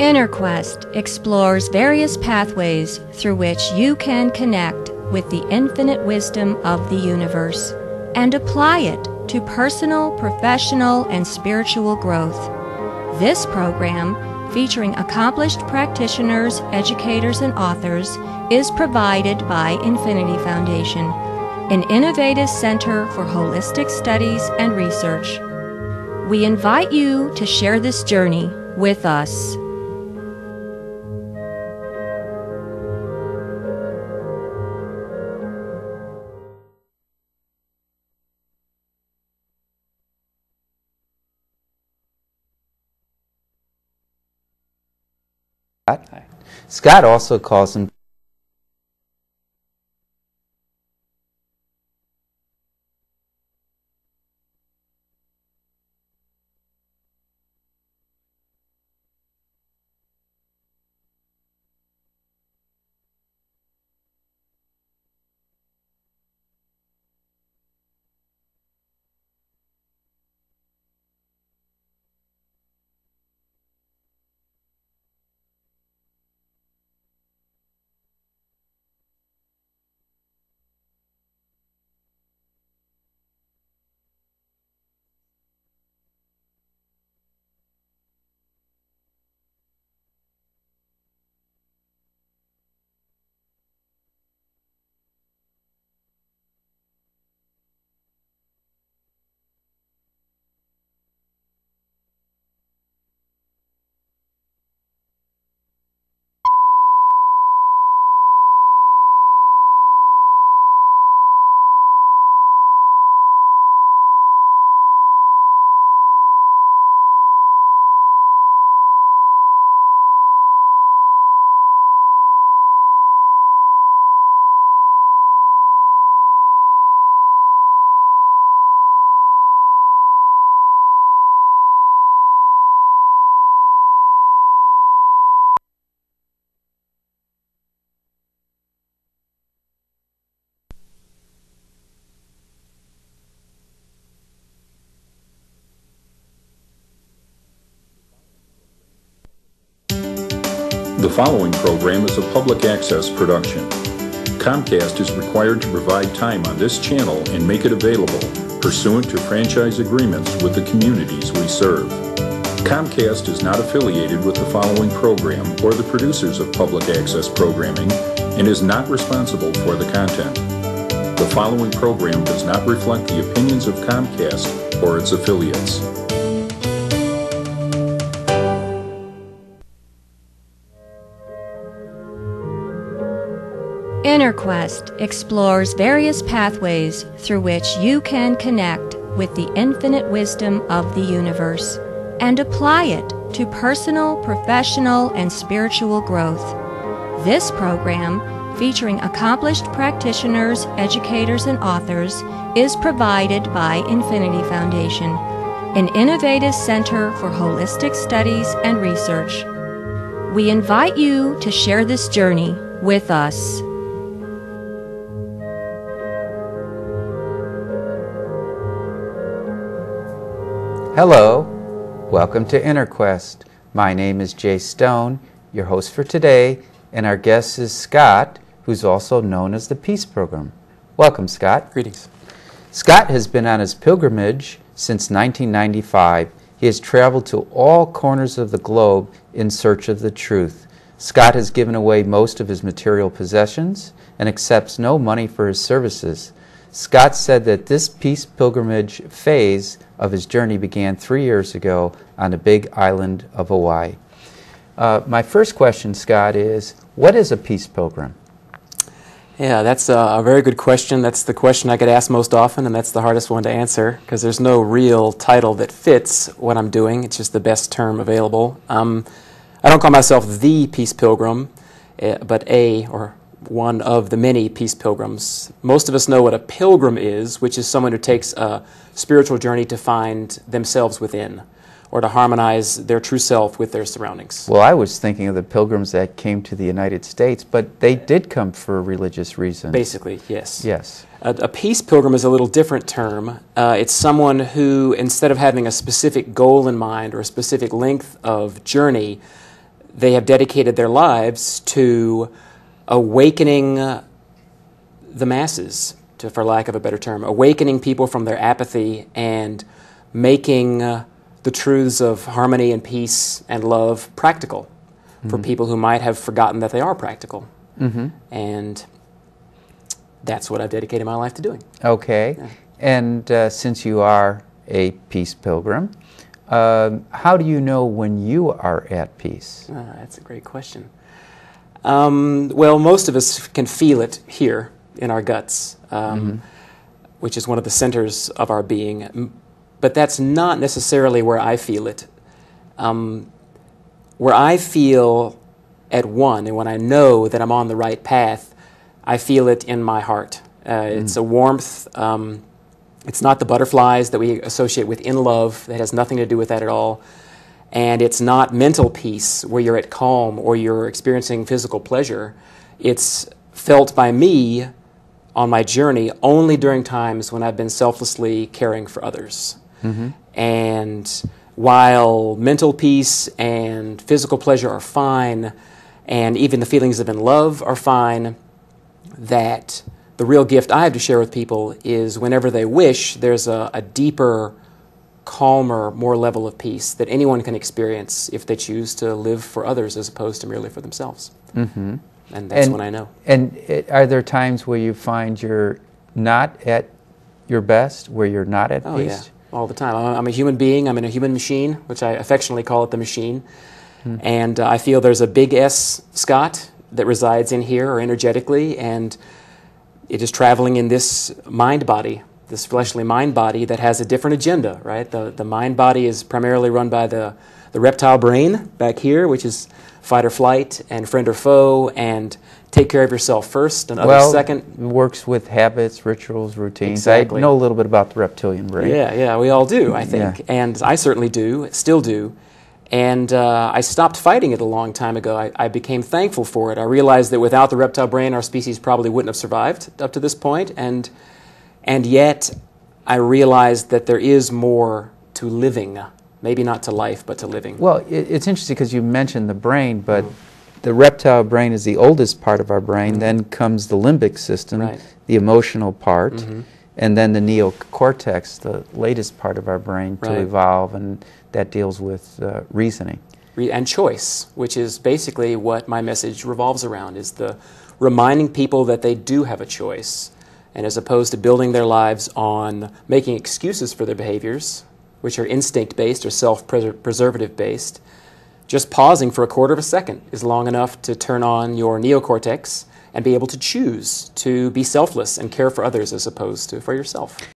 InnerQuest explores various pathways through which you can connect with the infinite wisdom of the universe and apply it to personal, professional, and spiritual growth. This program, featuring accomplished practitioners, educators, and authors, is provided by Infinity Foundation, an innovative center for holistic studies and research. We invite you to share this journey with us. Scaughdt also calls him The following program is a public access production. Comcast is required to provide time on this channel and make it available pursuant to franchise agreements with the communities we serve. Comcast is not affiliated with the following program or the producers of public access programming and is not responsible for the content. The following program does not reflect the opinions of Comcast or its affiliates. InnerQuest explores various pathways through which you can connect with the infinite wisdom of the universe and apply it to personal, professional, and spiritual growth. This program, featuring accomplished practitioners, educators, and authors, is provided by Infinity Foundation, an innovative center for holistic studies and research. We invite you to share this journey with us. Hello, welcome to InnerQuest. My name is Jay Stone, your host for today, and our guest is Scaughdt, who's also known as the Peace Pilgrim. Welcome, Scaughdt. Greetings. Scaughdt has been on his pilgrimage since 1995. He has traveled to all corners of the globe in search of the truth. Scaughdt has given away most of his material possessions and accepts no money for his services. Scaughdt said that this peace pilgrimage phase of his journey began 3 years ago on the big island of Hawaii. My first question, Scaughdt, is what is a peace pilgrim? Yeah, that's a very good question. That's the question I get asked most often, and that's the hardest one to answer because there's no real title that fits what I'm doing. It's just the best term available. I don't call myself the peace pilgrim, but one of the many peace pilgrims. Most of us know what a pilgrim is, which is someone who takes a spiritual journey to find themselves within, or to harmonize their true self with their surroundings. Well, I was thinking of the pilgrims that came to the United States, but they did come for religious reasons. Basically, yes. Yes. A peace pilgrim is a little different term. It's someone who, instead of having a specific goal in mind or a specific length of journey, they have dedicated their lives to awakening the masses, for lack of a better term, awakening people from their apathy and making the truths of harmony and peace and love practical for people who might have forgotten that they are practical. And that's what I've dedicated my life to doing. Okay. Yeah. And since you are a peace pilgrim, how do you know when you are at peace? That's a great question. Well, most of us can feel it here in our guts, which is one of the centers of our being. But that's not necessarily where I feel it. Where I feel at one, and when I know that I'm on the right path, I feel it in my heart. It's a warmth. It's not the butterflies that we associate with in love. That has nothing to do with that at all. And it's not mental peace where you're at calm or you're experiencing physical pleasure. It's felt by me on my journey only during times when I've been selflessly caring for others. And while mental peace and physical pleasure are fine, and even the feelings of in love are fine, that the real gift I have to share with people is whenever they wish, there's a deeper, calmer, more level of peace that anyone can experience if they choose to live for others as opposed to merely for themselves. And that's when I know. And are there times where you find you're not at your best, where you're not at Oh, peace? yeah, all the time. I'm a human being. I'm in a human machine, which I affectionately call it the machine. And I feel there's a big S, Scaughdt, that resides in here, or energetically, and it is traveling in this mind body, this fleshly mind body that has a different agenda, right? The mind body is primarily run by the reptile brain back here, which is fight or flight and friend or foe, and take care of yourself first and others second. It works with habits, rituals, routines. Exactly. I know a little bit about the reptilian brain. Yeah, we all do, I think. Yeah. And I certainly do, still do. And I stopped fighting it a long time ago. I became thankful for it. I realized that without the reptile brain, our species probably wouldn't have survived up to this point. And yet, I realized that there is more to living. Maybe not to life, but to living. Well, it's interesting because you mentioned the brain, but the reptile brain is the oldest part of our brain. Then comes the limbic system, the emotional part, and then the neocortex, the latest part of our brain to evolve, and that deals with reasoning. And choice, which is basically what my message revolves around, is the reminding people that they do have a choice. And as opposed to building their lives on making excuses for their behaviors, which are instinct-based or self-preservative-based, just pausing for a quarter of a second is long enough to turn on your neocortex and be able to choose to be selfless and care for others as opposed to for yourself.